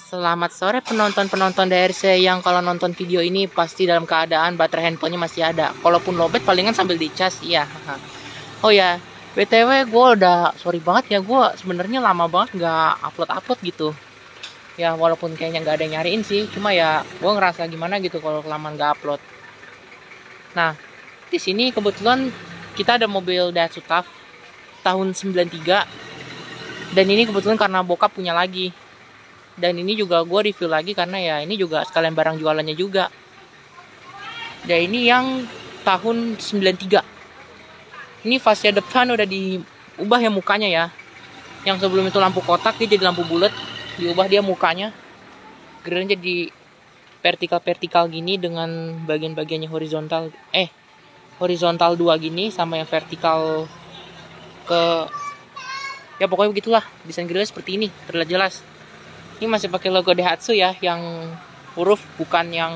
Selamat sore penonton-penonton DRC yang kalau nonton video ini pasti dalam keadaan baterai handphonenya masih ada. Kalaupun lowbat palingan sambil dicas, iya. Oh ya, BTW gue udah sorry banget ya, gue sebenarnya lama banget nggak upload gitu. Ya walaupun kayaknya nggak ada yang nyariin sih, cuma ya gue ngerasa gimana gitu kalau kelamaan nggak upload. Nah, di sini kebetulan kita ada mobil Daihatsu TAF tahun 93, dan ini kebetulan karena bokap punya lagi. Dan ini juga gue review lagi karena ya ini juga sekalian barang jualannya juga. Dan ini yang tahun 93. Ini fascia depan udah diubah ya mukanya ya. Yang sebelum itu lampu kotak, dia jadi lampu bulat. Diubah dia mukanya. Grillnya jadi vertikal gini dengan bagian-bagiannya horizontal. Horizontal 2 gini sama yang vertikal ke... Ya pokoknya begitulah. Desain grillnya seperti ini, terlihat jelas. Ini masih pakai logo Daihatsu ya, yang huruf bukan yang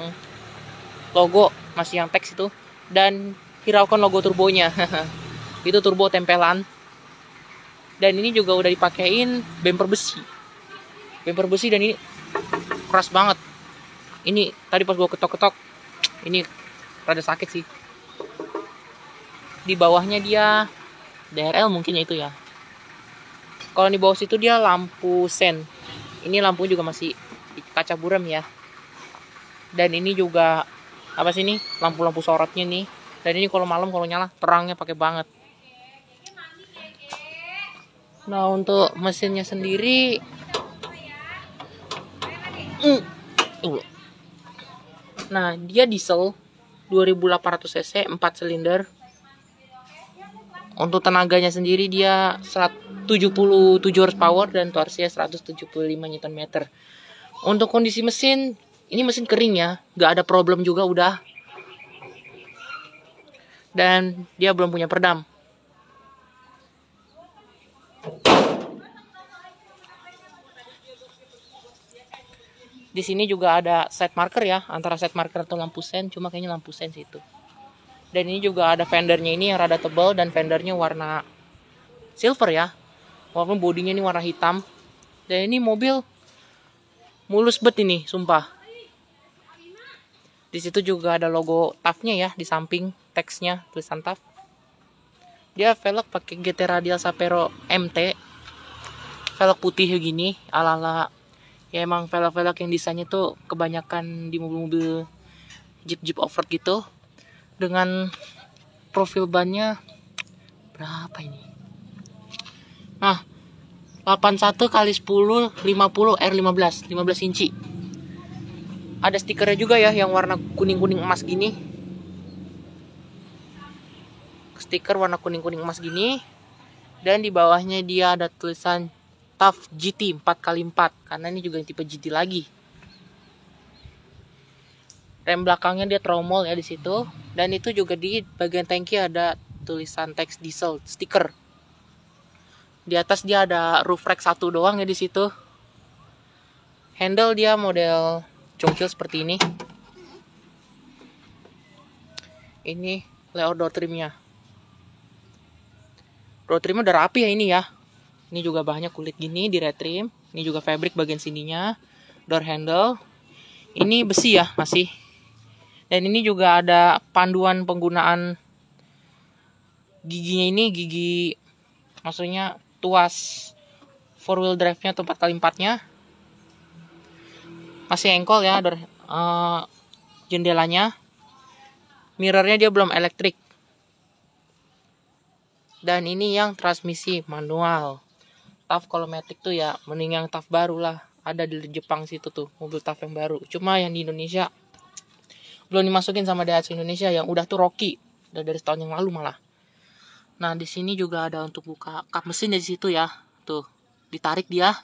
logo, masih yang teks itu. Dan hiraukan logo turbonya. Itu turbo tempelan. Dan ini juga udah dipakein bumper besi. Bumper besi dan ini keras banget. Ini tadi pas gua ketok-ketok, ini rada sakit sih. Di bawahnya dia DRL mungkin ya itu ya. Kalau di bawah situ dia lampu sen. Ini lampu juga masih kaca buram ya. Dan ini juga apa sih ini? Lampu-lampu sorotnya nih. Dan ini kalau malam kalau nyala terangnya pakai banget. Nah, untuk mesinnya sendiri nah, dia diesel 2800 cc 4 silinder. Untuk tenaganya sendiri dia 177 horsepower dan torsinya 175 Nm. Untuk kondisi mesin, ini mesin kering ya, nggak ada problem juga udah. Dan dia belum punya peredam. Di sini juga ada set marker ya, antara set marker atau lampu sen, cuma kayaknya lampu sen sih itu. Dan ini juga ada fendernya ini yang rada tebal dan fendernya warna silver ya. Walaupun bodinya ini warna hitam. Dan ini mobil mulus bet ini, sumpah. Di situ juga ada logo TAF-nya ya di samping teksnya tulisan TAF. Dia velg pakai GT Radial Sapero MT. Velg putih gini, ala-ala ya emang velg-velg yang desainnya tuh kebanyakan di mobil-mobil Jeep off-road gitu. Dengan profil bannya berapa ini? Nah, 81 x 10 50 R15 15 inci. Ada stikernya juga ya yang warna kuning-kuning emas gini. Stiker warna kuning-kuning emas gini. Dan di bawahnya dia ada tulisan TAF GT 4x4 karena ini juga tipe GT lagi. Rem belakangnya dia tromol ya di situ. Dan itu juga di bagian tangki ada tulisan teks diesel stiker. Di atas dia ada roof rack 1 doang ya di situ. Handle dia model congkil seperti ini. Ini layout door trimnya. Door trimnya udah rapi ya ini ya. Ini juga bahannya kulit gini di red trim. Ini juga fabric bagian sininya. Door handle. Ini besi ya masih. Dan ini juga ada panduan penggunaan giginya ini, gigi maksudnya tuas 4-wheel drive-nya atau 4x4-nya. Masih engkol ya jendelanya. Mirrornya dia belum elektrik. Dan ini yang transmisi manual. TAF kalau matic tuh ya mending yang TAF baru lah. Ada di Jepang situ tuh mobil TAF yang baru. Cuma yang di Indonesia belum dimasukin sama Daihatsu Indonesia yang udah tuh Rocky. Udah dari setahun yang lalu malah. Nah, di sini juga ada untuk buka kap mesin di situ ya. Tuh, ditarik dia.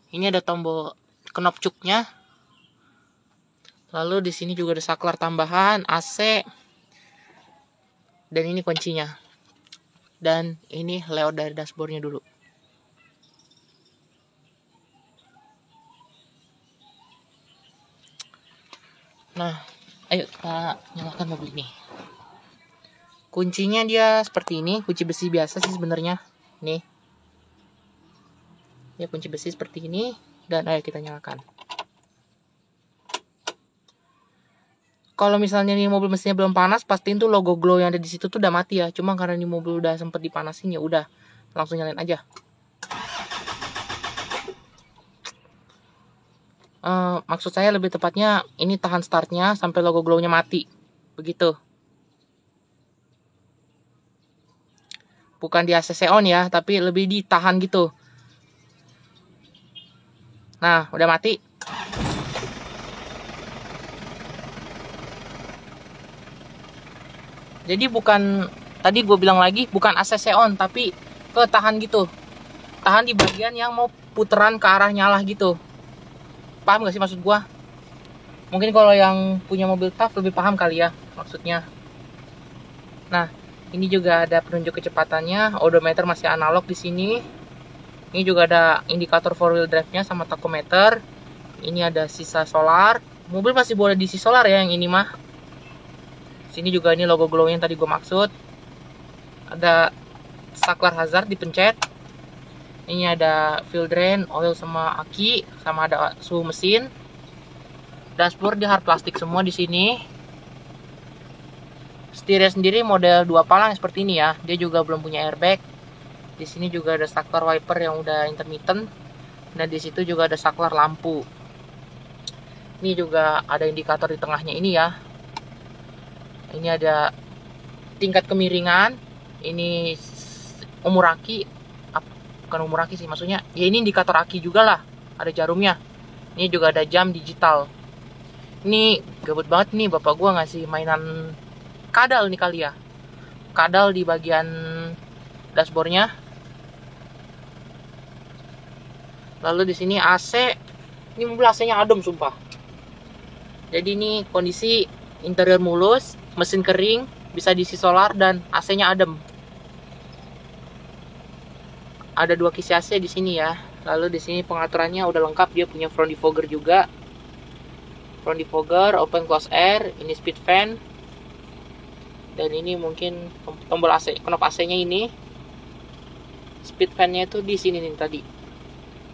Ini ada tombol knop cuknya. Lalu di sini juga ada saklar tambahan, AC. Dan ini kuncinya. Dan ini layout dari dashboardnya dulu. Nah, ayo kita nyalakan mobil ini. Kuncinya dia seperti ini, kunci besi biasa sih sebenarnya. Nih. Ya kunci besi seperti ini dan ayo kita nyalakan. Kalau misalnya nih mobil mesinnya belum panas, pastiin tuh logo glow yang ada di situ tuh udah mati ya. Cuma karena ini mobil udah sempet dipanasin, ya udah langsung nyalain aja. Maksud saya lebih tepatnya ini tahan startnya sampai logo glownya mati, begitu. Bukan di ACC on ya, tapi lebih ditahan gitu. Nah, udah mati. Jadi bukan, tadi gue bilang lagi, bukan ACC on, tapi ketahan gitu. Tahan di bagian yang mau puteran ke arah nyala gitu. Paham gak sih maksud gue? Mungkin kalau yang punya mobil TAF lebih paham kali ya maksudnya. Nah, ini juga ada penunjuk kecepatannya, odometer masih analog di sini. Ini juga ada indikator 4-wheel drive-nya sama tachometer. Ini ada sisa solar. Mobil masih boleh diisi solar ya yang ini mah. Sini juga ini logo glow yang tadi gue maksud. Ada saklar hazard dipencet. Ini ada fuel drain, oil sama aki, sama ada suhu mesin. Dashboard di hard plastik semua di sini. Setirnya sendiri model 2 palang seperti ini ya. Dia juga belum punya airbag. Di sini juga ada saklar wiper yang udah intermittent. Dan di situ juga ada saklar lampu. Ini juga ada indikator di tengahnya ini ya. Ini ada tingkat kemiringan. Ini umur aki, bukan umur aki sih maksudnya. Ya ini indikator aki juga lah. Ada jarumnya. Ini juga ada jam digital. Ini gabut banget nih bapak gua ngasih mainan kadal nih kali ya. Kadal di bagian dashboardnya. Lalu di sini AC. Ini mobil AC-nya adem sumpah. Jadi ini kondisi interior mulus, mesin kering, bisa diisi solar dan AC-nya adem. Ada 2 kisi AC di sini ya. Lalu di sini pengaturannya udah lengkap, dia punya front defogger juga. Front defogger, open close air, ini speed fan. Dan ini mungkin tombol AC, knop AC-nya ini. Speed fan-nya itu di sini nih tadi.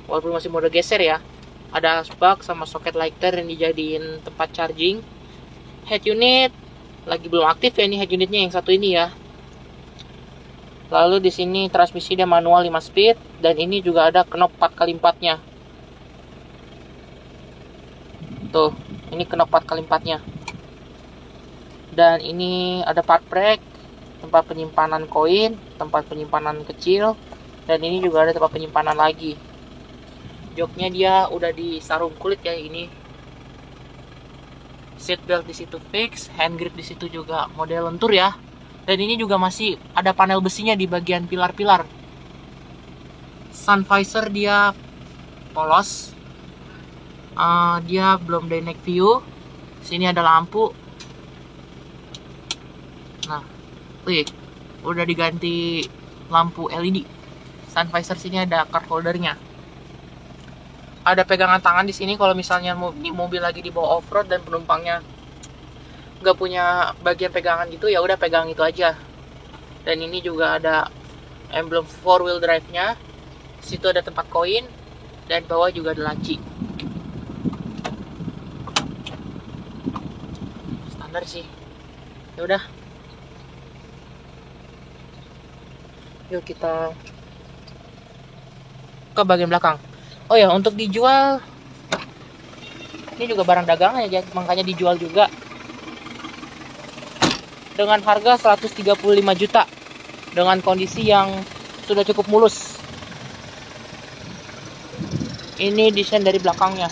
Walaupun masih mode geser ya. Ada spark sama soket lighter yang dijadiin tempat charging. Head unit lagi belum aktif ya, ini head unitnya yang satu ini ya. Lalu di sini transmisi dia manual 5 speed dan ini juga ada knop 4x4-nya. Tuh, ini knop 4x4-nya. Dan ini ada part brake, tempat penyimpanan koin, tempat penyimpanan kecil, dan ini juga ada tempat penyimpanan lagi. Joknya dia udah di sarung kulit kayak ini. Seat belt di situ fix, hand grip di situ juga model lentur ya. Dan ini juga masih ada panel besinya di bagian pilar-pilar. Sun visor dia polos. Dia belum dynamic view. Sini ada lampu. Nah, wih, udah diganti lampu LED. Sun visor sini ada card holdernya. Ada pegangan tangan di sini kalau misalnya mobil lagi dibawa off-road dan penumpangnya nggak punya bagian pegangan gitu, ya udah pegang itu aja. Dan ini juga ada emblem 4-wheel drive-nya. Situ ada tempat koin dan bawah juga ada laci. Standar sih. Ya udah. Yuk kita ke bagian belakang. Oh ya, untuk dijual ini juga barang dagangan ya, makanya dijual juga. Dengan harga 135 juta. Dengan kondisi yang sudah cukup mulus. Ini desain dari belakangnya.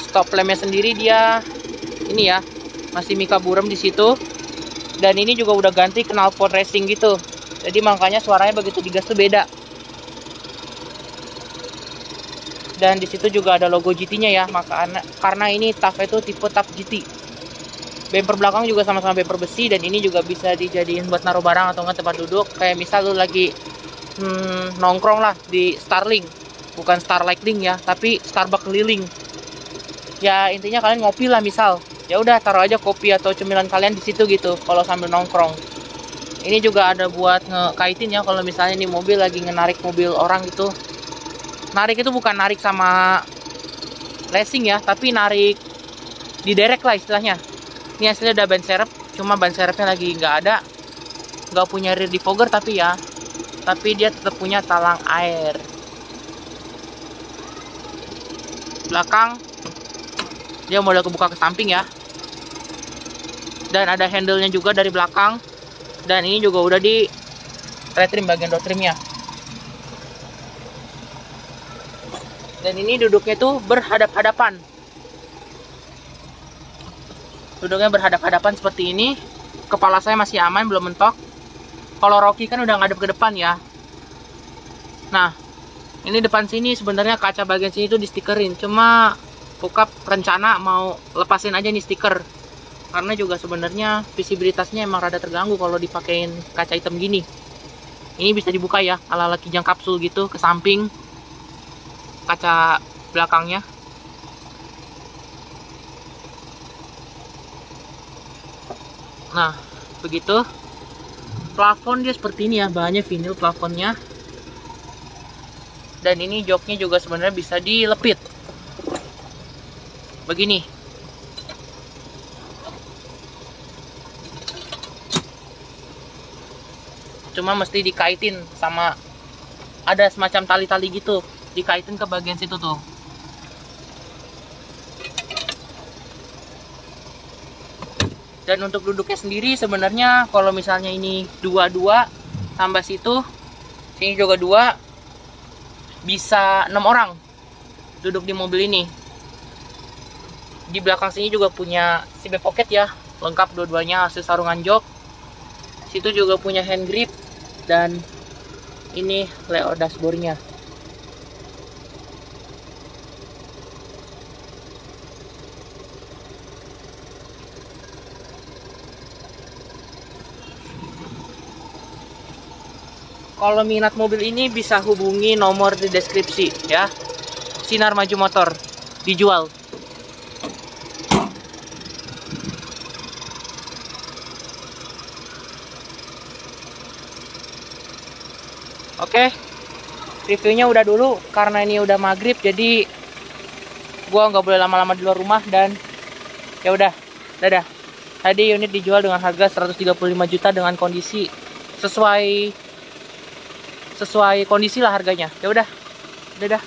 Stop lampnya sendiri dia ini ya, masih mika burem di situ. Dan ini juga udah ganti knalpot racing gitu. Jadi makanya suaranya begitu digas tuh beda. Dan di situ juga ada logo GT-nya ya, karena ini TAF itu tipe TAF GT. Bumper belakang juga sama-sama bumper besi dan ini juga bisa dijadiin buat naruh barang atau enggak tempat duduk. Kayak misal lu lagi nongkrong lah di Starling, bukan Starlight Link ya, tapi Starbucks keliling. Ya intinya kalian ngopi lah misal. Ya udah taruh aja kopi atau cemilan kalian di situ gitu kalau sambil nongkrong. Ini juga ada buat ngekaitin ya, kalau misalnya nih mobil lagi ngenarik mobil orang gitu. Narik itu bukan narik sama racing ya, tapi narik diderek lah istilahnya. Ini hasilnya udah ban serep, cuma ban serepnya lagi nggak ada, nggak punya rear defogger tapi dia tetap punya talang air. Belakang dia model kebuka ke samping ya, dan ada handle-nya juga dari belakang, dan ini juga udah di retrim bagian door trimnya. Dan ini duduknya tuh berhadap-hadapan. Duduknya berhadap-hadapan seperti ini. Kepala saya masih aman, belum mentok. Kalau Rocky kan udah ngadep ke depan ya. Nah, ini depan sini sebenarnya kaca bagian sini tuh di stikerin. Cuma bokap rencana mau lepasin aja nih stiker. Karena juga sebenarnya visibilitasnya emang rada terganggu kalau dipakein kaca hitam gini. Ini bisa dibuka ya, ala-ala kijang kapsul gitu ke samping kaca belakangnya. Nah, begitu. Plafon dia seperti ini ya, bahannya vinil plafonnya. Dan ini joknya juga sebenarnya bisa dilepit. Begini. Cuma mesti dikaitin sama, ada semacam tali-tali gitu, dikaitin ke bagian situ tuh. Dan untuk duduknya sendiri sebenarnya kalau misalnya ini dua-dua tambah situ, sini juga 2, bisa 6 orang duduk di mobil ini. Di belakang sini juga punya seatbelt pocket ya, lengkap dua-duanya, hasil sarungan jok. Situ juga punya hand grip, dan ini layout dashboardnya. Kalau minat mobil ini bisa hubungi nomor di deskripsi ya. Sinar Maju Motor dijual. Oke, reviewnya udah dulu karena ini udah maghrib, jadi gua nggak boleh lama-lama di luar rumah. Dan ya udah, dadah. Tadi unit dijual dengan harga 135 juta dengan kondisi sesuai kondisi lah harganya. Ya udah, dadah.